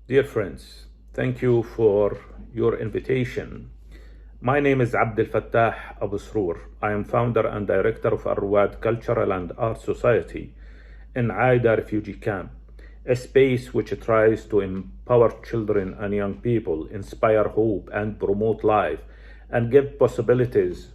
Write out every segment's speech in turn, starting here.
Dear friends, thank you for your invitation. My name is Abdel Fattah Abu Sroor. I am founder and director of Arwad Cultural and Art Society in Aida Refugee Camp, a space which tries to empower children and young people, inspire hope and promote life, and give possibilities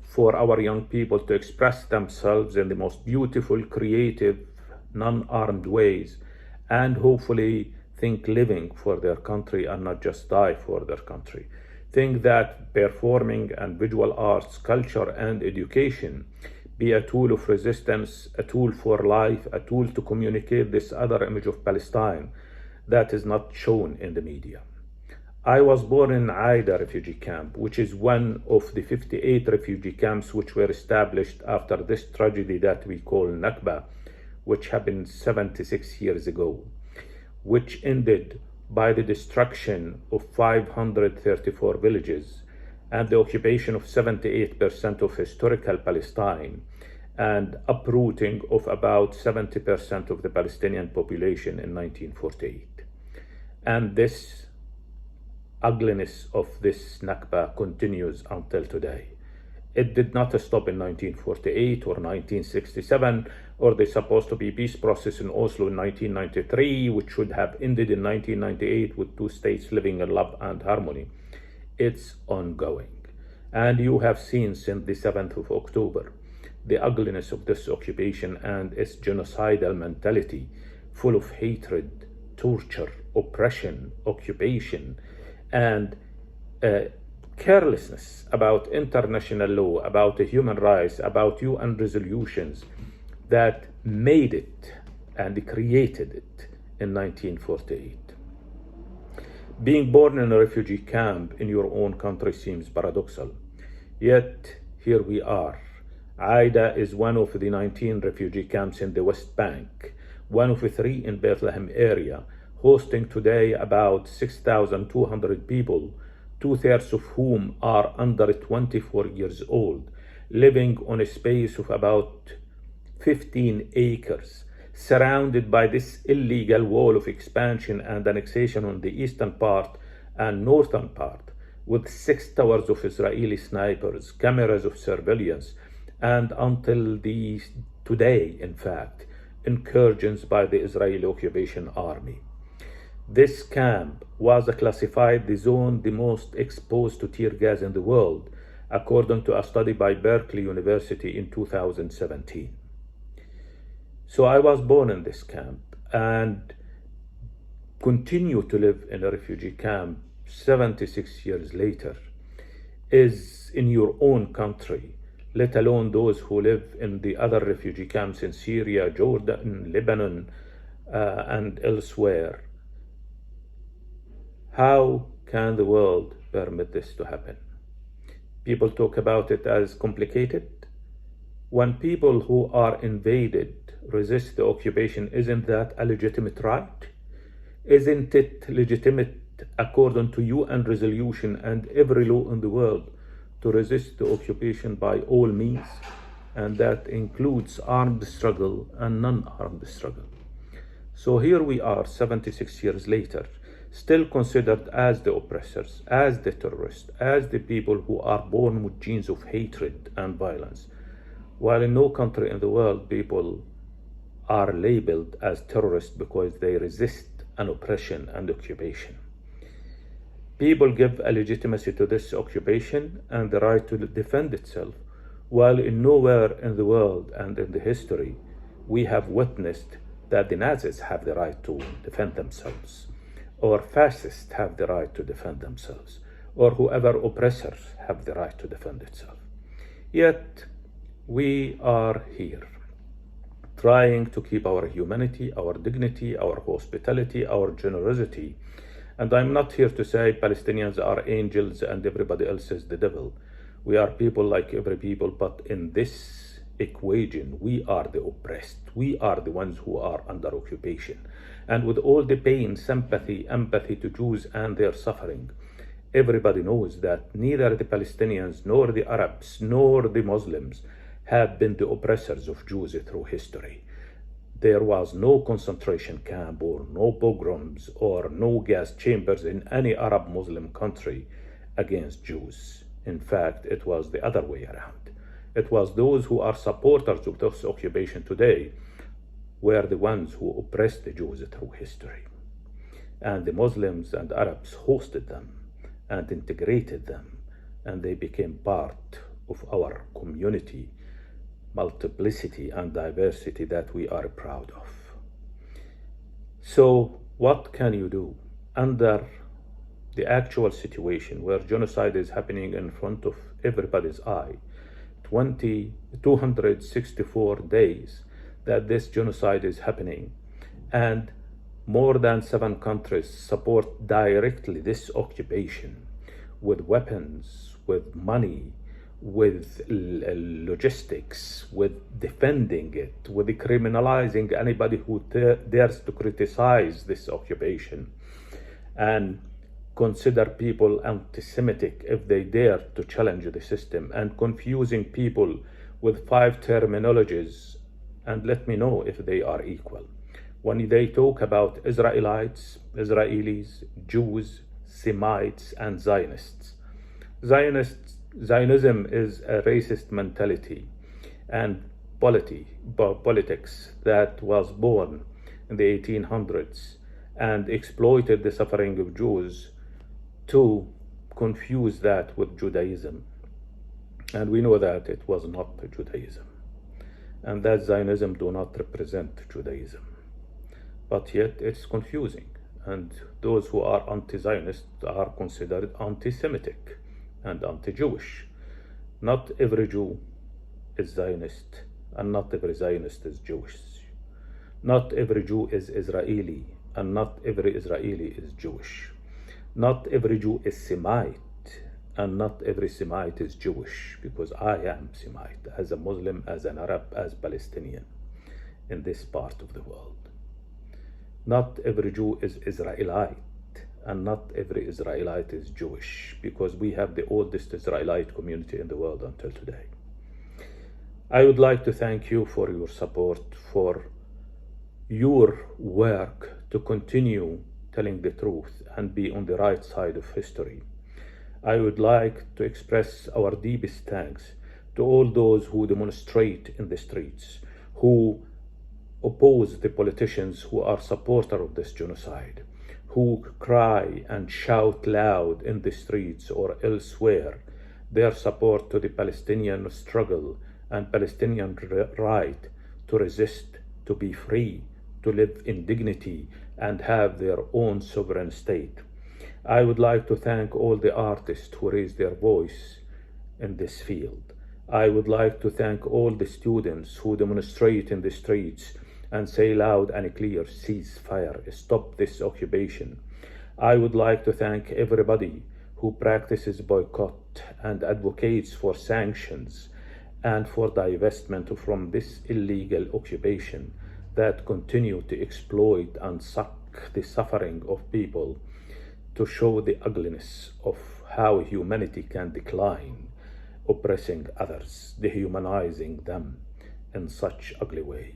for our young people to express themselves in the most beautiful, creative, non-armed ways, and hopefully think living for their country and not just die for their country. Think that performing and visual arts, culture, and education be a tool of resistance, a tool for life, a tool to communicate this other image of Palestine that is not shown in the media. I was born in Aida refugee camp, which is one of the 58 refugee camps which were established after this tragedy that we call Nakba, which happened 76 years ago, which ended by the destruction of 534 villages and the occupation of 78% of historical Palestine and uprooting of about 70% of the Palestinian population in 1948. And this ugliness of this Nakba continues until today. It did not stop in 1948 or 1967 or the supposed to be peace process in Oslo in 1993, which should have ended in 1998 with two states living in love and harmony. It's ongoing. And you have seen since the 7th of October the ugliness of this occupation and its genocidal mentality, full of hatred, torture, oppression, occupation, and carelessness about international law, about human rights, about UN resolutions that made it and created it in 1948. Being born in a refugee camp in your own country seems paradoxal, yet here we are. Aida is one of the 19 refugee camps in the West Bank, one of the 3 in Bethlehem area, hosting today about 6,200 people, 2/3 of whom are under 24 years old, living on a space of about 15 acres, surrounded by this illegal wall of expansion and annexation on the eastern part and northern part, with 6 towers of Israeli snipers, cameras of surveillance, and until today, in fact, incursions by the Israeli occupation army. This camp was classified the zone the most exposed to tear gas in the world, according to a study by Berkeley University in 2017. So I was born in this camp and continue to live in a refugee camp 76 years later. Is in your own country, let alone those who live in the other refugee camps in Syria, Jordan, Lebanon, and elsewhere. How can the world permit this to happen? People talk about it as complicated. When people who are invaded resist the occupation, isn't that a legitimate right? Isn't it legitimate according to UN resolution and every law in the world to resist the occupation by all means? And that includes armed struggle and non-armed struggle. So here we are 76 years later, still considered as the oppressors, as the terrorists, as the people who are born with genes of hatred and violence, while in no country in the world people are labeled as terrorists because they resist an oppression and occupation. People give a legitimacy to this occupation and the right to defend itself, while in nowhere in the world and in the history we have witnessed that the Nazis have the right to defend themselves, or fascists have the right to defend themselves, or whoever oppressors have the right to defend itself. Yet we are here, trying to keep our humanity, our dignity, our hospitality, our generosity. And I'm not here to say Palestinians are angels and everybody else is the devil. We are people like every people, but in this equation, we are the oppressed. We are the ones who are under occupation. And with all the pain, sympathy, empathy to Jews and their suffering, everybody knows that neither the Palestinians, nor the Arabs, nor the Muslims have been the oppressors of Jews through history. There was no concentration camp or no pogroms or no gas chambers in any Arab Muslim country against Jews. In fact, it was the other way around. It was those who are supporters of this occupation today were the ones who oppressed the Jews through history. And the Muslims and Arabs hosted them and integrated them, and they became part of our community, multiplicity and diversity that we are proud of. So what can you do under the actual situation where genocide is happening in front of everybody's eye? 264 days that this genocide is happening, and more than 7 countries support directly this occupation with weapons, with money, with logistics, with defending it, with criminalizing anybody who dares to criticize this occupation, and consider people anti-Semitic if they dare to challenge the system, and confusing people with 5 terminologies, and let me know if they are equal. When they talk about Israelites, Israelis, Jews, Semites, and Zionists. Zionism is a racist mentality and politics that was born in the 1800s and exploited the suffering of Jews to confuse that with Judaism. And we know that it was not Judaism, and that Zionism do not represent Judaism. But yet it's confusing, and those who are anti-Zionist are considered anti-Semitic and anti-Jewish. Not every Jew is Zionist, and not every Zionist is Jewish. Not every Jew is Israeli, and not every Israeli is Jewish. Not every Jew is Semite, and not every Semite is Jewish, because I am Semite, as a Muslim, as an Arab, as Palestinian in this part of the world. Not every Jew is Israelite, and not every Israelite is Jewish, because we have the oldest Israelite community in the world until today. I would like to thank you for your support, for your work to continue telling the truth and be on the right side of history. I would like to express our deepest thanks to all those who demonstrate in the streets, who oppose the politicians who are supporters of this genocide, who cry and shout loud in the streets or elsewhere their support to the Palestinian struggle and Palestinian right to resist, to be free, to live in dignity and have their own sovereign state. I would like to thank all the artists who raise their voice in this field. I would like to thank all the students who demonstrate in the streets and say loud and clear, cease fire, stop this occupation. I would like to thank everybody who practices boycott and advocates for sanctions and for divestment from this illegal occupation that continue to exploit and suck the suffering of people, to show the ugliness of how humanity can decline, oppressing others, dehumanizing them in such ugly way.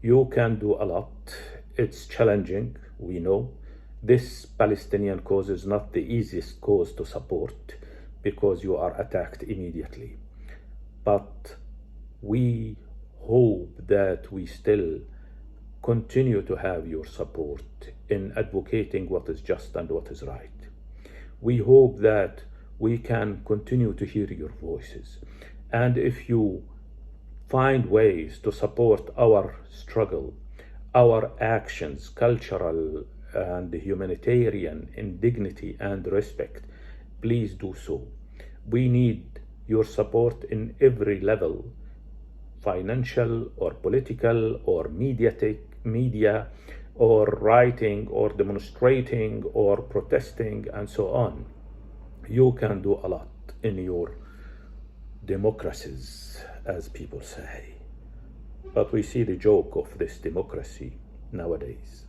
You can do a lot. It's challenging, we know. This Palestinian cause is not the easiest cause to support because you are attacked immediately. But we hope that we still continue to have your support in advocating what is just and what is right. We hope that we can continue to hear your voices. And if you find ways to support our struggle, our actions, cultural and humanitarian, in dignity and respect, please do so. We need your support in every level, financial or political or media or writing or demonstrating or protesting and so on. You can do a lot in your democracies, as people say. But we see the joke of this democracy nowadays.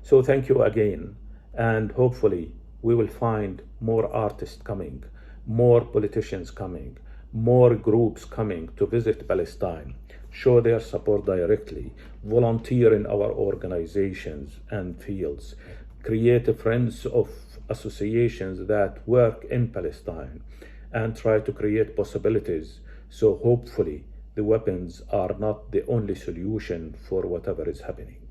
So thank you again, and hopefully we will find more artists coming, more politicians coming, more groups coming to visit Palestine, show their support directly, volunteer in our organizations and fields, create friends of associations that work in Palestine, and try to create possibilities. So hopefully the weapons are not the only solution for whatever is happening.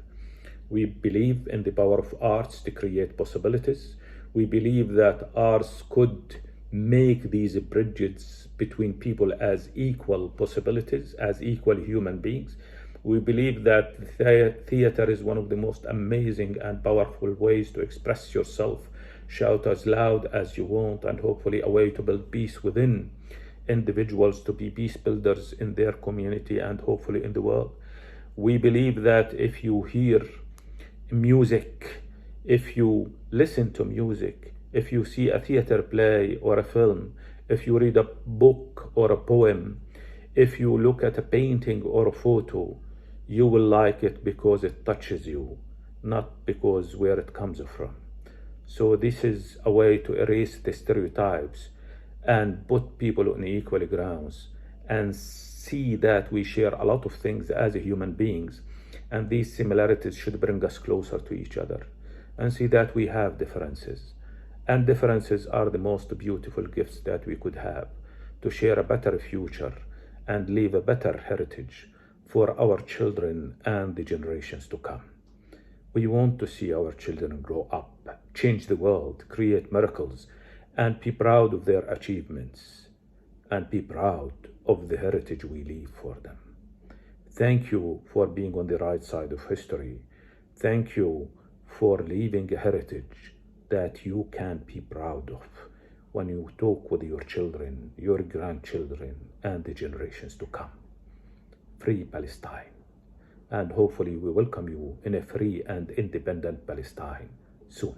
We believe in the power of arts to create possibilities. We believe that arts could make these bridges between people as equal possibilities, as equal human beings. We believe that theater is one of the most amazing and powerful ways to express yourself. Shout as loud as you want, and hopefully a way to build peace within individuals, to be peace builders in their community and hopefully in the world. We believe that if you hear music, if you listen to music, if you see a theater play or a film, if you read a book or a poem, if you look at a painting or a photo, you will like it because it touches you, not because where it comes from. So this is a way to erase the stereotypes and put people on equal grounds and see that we share a lot of things as human beings, and these similarities should bring us closer to each other, and see that we have differences, and differences are the most beautiful gifts that we could have, to share a better future and leave a better heritage for our children and the generations to come. We want to see our children grow up, change the world, create miracles, and be proud of their achievements, and be proud of the heritage we leave for them. Thank you for being on the right side of history. Thank you for leaving a heritage that you can be proud of when you talk with your children, your grandchildren, and the generations to come. Free Palestine. And hopefully we welcome you in a free and independent Palestine soon.